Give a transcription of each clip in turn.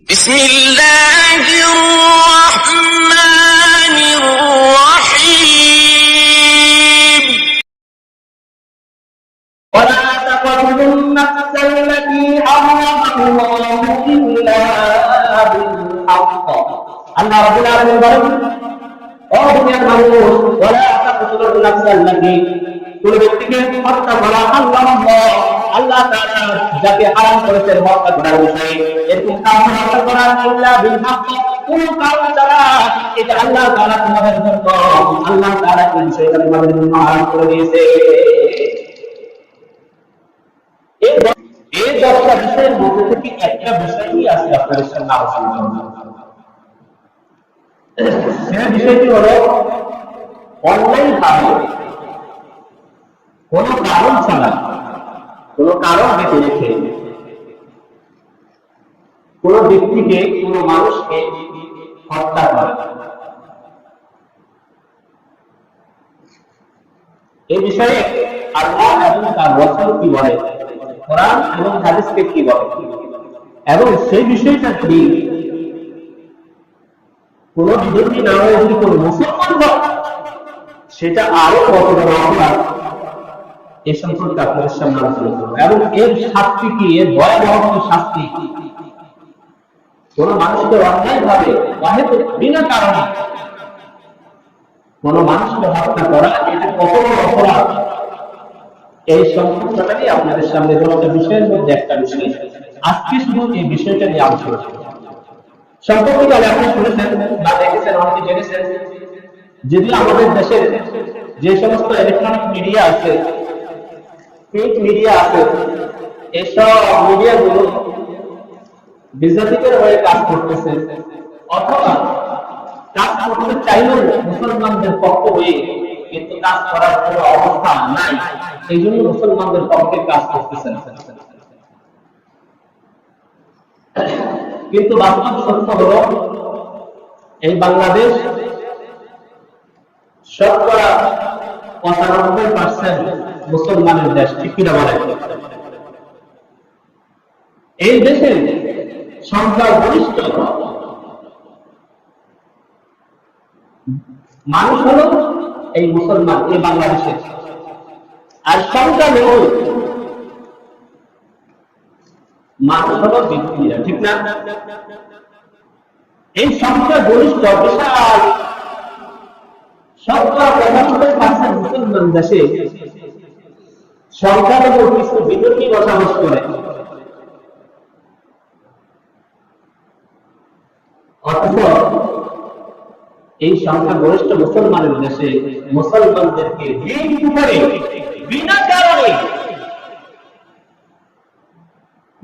بسم الله الرحمن الرحيم ولا تقتلوا النفس التي حرم الله إلا بالحق الله رب العالمين বলেন ও দুনিয়ার মানুষ ولا تقتلوا النفس التي কোন ব্যক্তিকে হত্যা করা আল্লাহ তাআলা যাকে হারাম করেছেন হত্যা করার বিষয়ে এরকম কাজ হত্যা করা ইল্লা বিল হক কোন কারণ ছাড়া এটা আল্লাহ তাআলা তোমাদের জন্য আল্লাহ তাআলা এই বিষয়টা তোমাদের জন্য হারাম করে দিয়েছে। এই 10টা বিষয়ের মধ্যে থেকে একটা বিষয়ই আছে আপনাদের সামনে আলোচনা করব। সেই বিষয়টি হলো অনলাইন ভাবে কোন কারণ ছাড়া কোন কারণ বেঁধে রেখে কোন ব্যক্তিকে কোন মানুষকে হত্যা করা। এই বিষয়ে আল্লাহ এবং তার রাসূল কি বলে, কোরআন এবং হাদিসকে কি বলে, এবং সেই বিষয়টা কি কোন বিধর্মী না হয়ে যদি কোন মুসলমান হয় সেটা আরো কত বড় অপরাধ এ সম্পর্কে আপনাদের সামনে আলোচনা করব এবং এর শাস্তি কি, এর ভয়াবহ শাস্তি। কোন মানুষকে অন্যায় ভাবে বিনা কারণে কোন মানুষকে হত্যা করা এটা কত বড় অপরাধ এই সম্পর্কটাই আপনাদের সামনে একটা বিষয়ের মধ্যে একটা বিষয়। আজকে শুধু এই বিষয়টা নিয়ে আলোচনা সম্পর্কে আপনি শুনেছেন বা দেখেছেন, অনেকে জেনেছেন, যদি আমাদের দেশের যে সমস্ত ইলেকট্রনিক মিডিয়া আছে, প্রিন্ট মিডিয়া আছে, এসব মিডিয়াগুলো বিজাতিকের হয়ে কাজ করতেছে অথবা কাজ করতে চাইলেও মুসলমানদের পক্ষ হয়ে কিন্তু কাজ করার কোনো অবস্থা নাই, এই জন্য মুসলমানদের পক্ষে কাজ করতেছেন। কিন্তু বাস্তব সত্য হলো এই বাংলাদেশ শতকরা 95% মুসলমানের দেশ, ঠিক কিনা বলেন? এই দেশের সংখ্যাগরিষ্ঠ মানুষ হলো এই মুসলমান এই বাংলাদেশের, আর সংখ্যালঘু মানুষ হলো বিদেশিরা, ঠিক না? এই সংখ্যাগরিষ্ঠ বিশাল শতকরা 95% মুসলমান দেশে সংখ্যালঘু কিছু বিদেশি বসবাস করে, অথচ এই সংখ্যাগরিষ্ঠ মুসলমানের দেশে মুসলমানদেরকে বিনা কারণে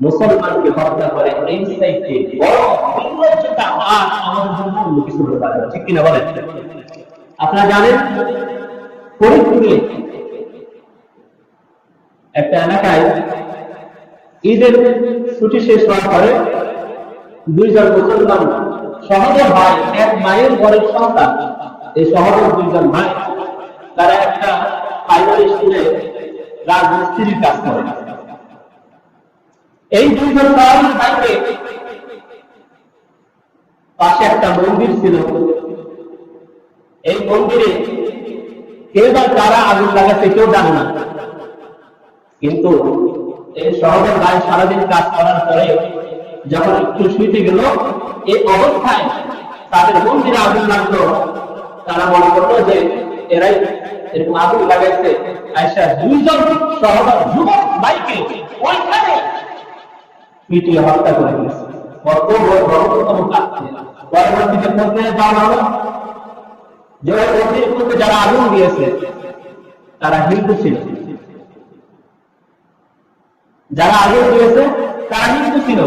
মুসলমানকে হত্যা করে, এই সাইটে বড় বিপজ্জনক আর আমাদের জন্য অন্য কিছু হতে পারে, ঠিক কিনা বলেন? আপনারা জানেন ফরিদপুরে একটা এলাকায় ঈদের ছুটি শেষ হওয়ার পরে দুইজন মুসলমান সহোদর ভাই, এক মায়ের ঘরের সন্তান, এই সহোদর দুইজন ভাই তারা একটা প্রাইমারি স্কুলে রাজমিস্ত্রির কাজ করে। এই দুইজন ভাইকে পাশে একটা মন্দির ছিল, এই মন্দিরে কেউ বা তারা আগুন লাগাতে কেউ জানে না, কিন্তু এই সহোদর ভাই সারাদিন কাজ করার পরে যখন একটু শুইতে গেল, এই অবস্থায় তাদের মন্দিরে আগুন লাগলো। তারা মনে করলো যে এরাই এরকম আগুন লাগাইছে, আয়সা দুইজন সহোদর যুবক ভাইকে ওইখানে পিটিয়ে হত্যা করে দিয়েছে। কত বড়তম কাজ! পরবর্তীতে খোঁজে জানা হলো যে মন্দিরগুলোতে যারা আগুন দিয়েছে তারা হিন্দু ছিল, যারা আগুন দিয়েছে তারা হিন্দু ছিল।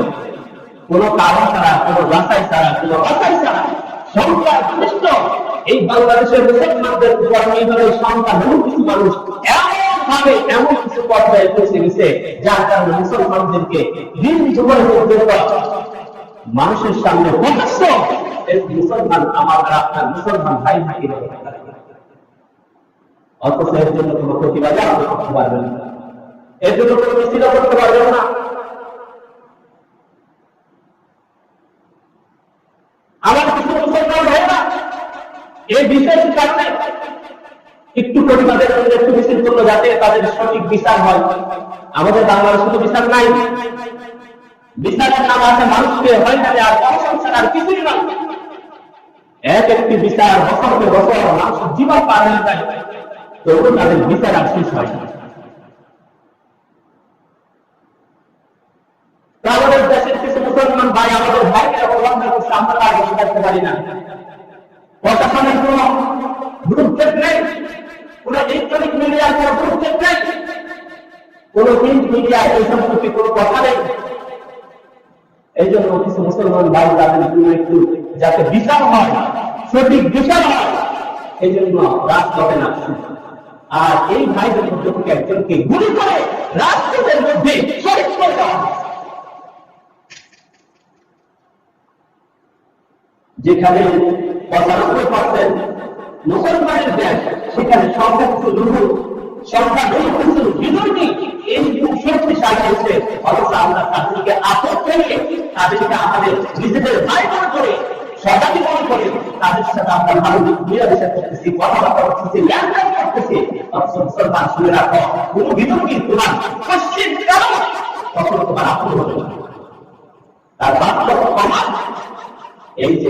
কোন কারণ ছাড়া, কোন বাছাই ছাড়া, কোন বাছাই ছাড়া সংখ্যাগরিষ্ঠ এই বাংলাদেশের মুসলমানদের উপর এইভাবে সংখ্যালঘু কিছু মানুষ এমন ভাবে এমন কিছু পর্যায়ে পৌঁছে গেছে যার কারণে মুসলমানদেরকে দিন জীবনে মানুষের সামনে প্রকাশ্য মুসলমান আমার আর আপনার মুসলমান ভাই ভাই, অথচ এর জন্য কোন প্রতিবাদ করতে পারবেন না, এর জন্য কোন মিছিল করতে পারবেন না। এই বিশেষ কারণে একটু প্রতিবাদের জন্য একটু মিছিল করলো যাতে তাদের সঠিক বিচার হয়। আমাদের বাংলাদেশে তো বিচার নাই, বিচারের নাম আছে মানুষকে হয়রানি আর অসংসার আর কিছুই না। এক একটি বিচার বছরকে বছর মানুষের জীবন পার হয়ে যায়, তবু তাদের বিচার আর শেষ হয় না। আমাদের দেশের কিছু মুসলমান ভাই আমাদের ভাইকে অবলম্বন করছে, আমরা তার বসে থাকতে পারি না। প্রশাসনের কোন ভ্রুক্ষেপ নেই, কোন ইলেকট্রনিক মিডিয়ার কোন ভ্রুক্ষেপ নেই, কোন প্রিন্ট মিডিয়ার এই সম্পর্কে কোন কথা নেই। এই জন্য কিছু মুসলমান ভাই তাদের একটু যাতে বিচার হয়, সঠিক বিচার হয়, এই জন্য রাজপথে নামছে। আর এই ভাইদের মধ্যে থেকে একজনকে গুলি করে রাজপথের মধ্যে শহীদ করে দেওয়া হয়। যেখানে 95% মুসলমানের দেশ, সেখানে সংখ্যা কিছু দুর্গ, সংখ্যা কিছু বিজয়ী এই শক্তিশালী হচ্ছে। অথচ আমরা তাদেরকে আপদ করে, তাদেরকে আমাদের নিজেদের ভাই মনে করে, সদাতি মনে করে, তাদের সাথে আমরা ভালো মিলামেশা করতেছি, কথাবার্তা করতেছি, লেনদেন করতেছি। অথচ মুসলমান শুনে রাখো, কোন বিজয়ী তোমার পশ্চিম কারণ কখনো তোমার আপদ হবে না। তার বাস্তব প্রমাণ এই যে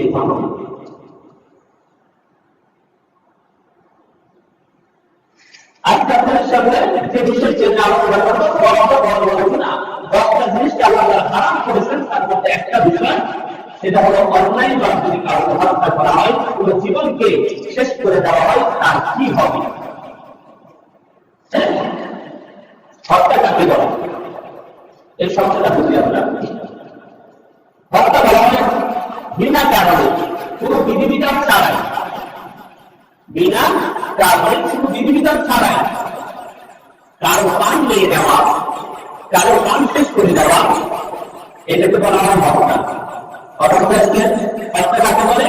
আজকে আপনাদের সামনে যে বিষয় চিন্তা আলোচনা করবো, 10টা জিনিসকে আল্লাহ হারাম করেছেন, তার মধ্যে একটা বিষয়, সেটা হলো অন্যায় বা যদি কারো হত্যা করা হয়, কোন জীবনকে শেষ করে দেওয়া হয়, তার কি হবে? হত্যা কাকে বলে? এই শব্দটা বুঝি আমরা। হত্যা বলা হয় বিনা কারণে, কোন বিধিবিধান ছাড়াই, বিনা কারণে শুধু বিধিবিধান ছাড়াই কারো প্রাণ নিয়ে দেওয়া, কারো প্রাণ শেষ করে দেওয়া, এটাকে বলা হয় হত্যা। হত্যা কাকে বলে?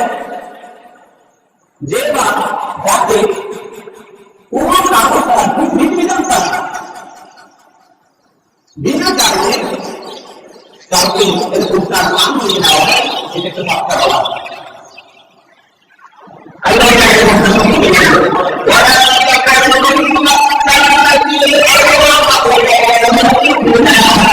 যে বা যাতে কোন কারণ ছাড়া, বিধিবিধান ছাড়া, বিনা কারণে কাউকে এরকম তার প্রাণ নিয়ে দেওয়া হয়, এটাকে হত্যা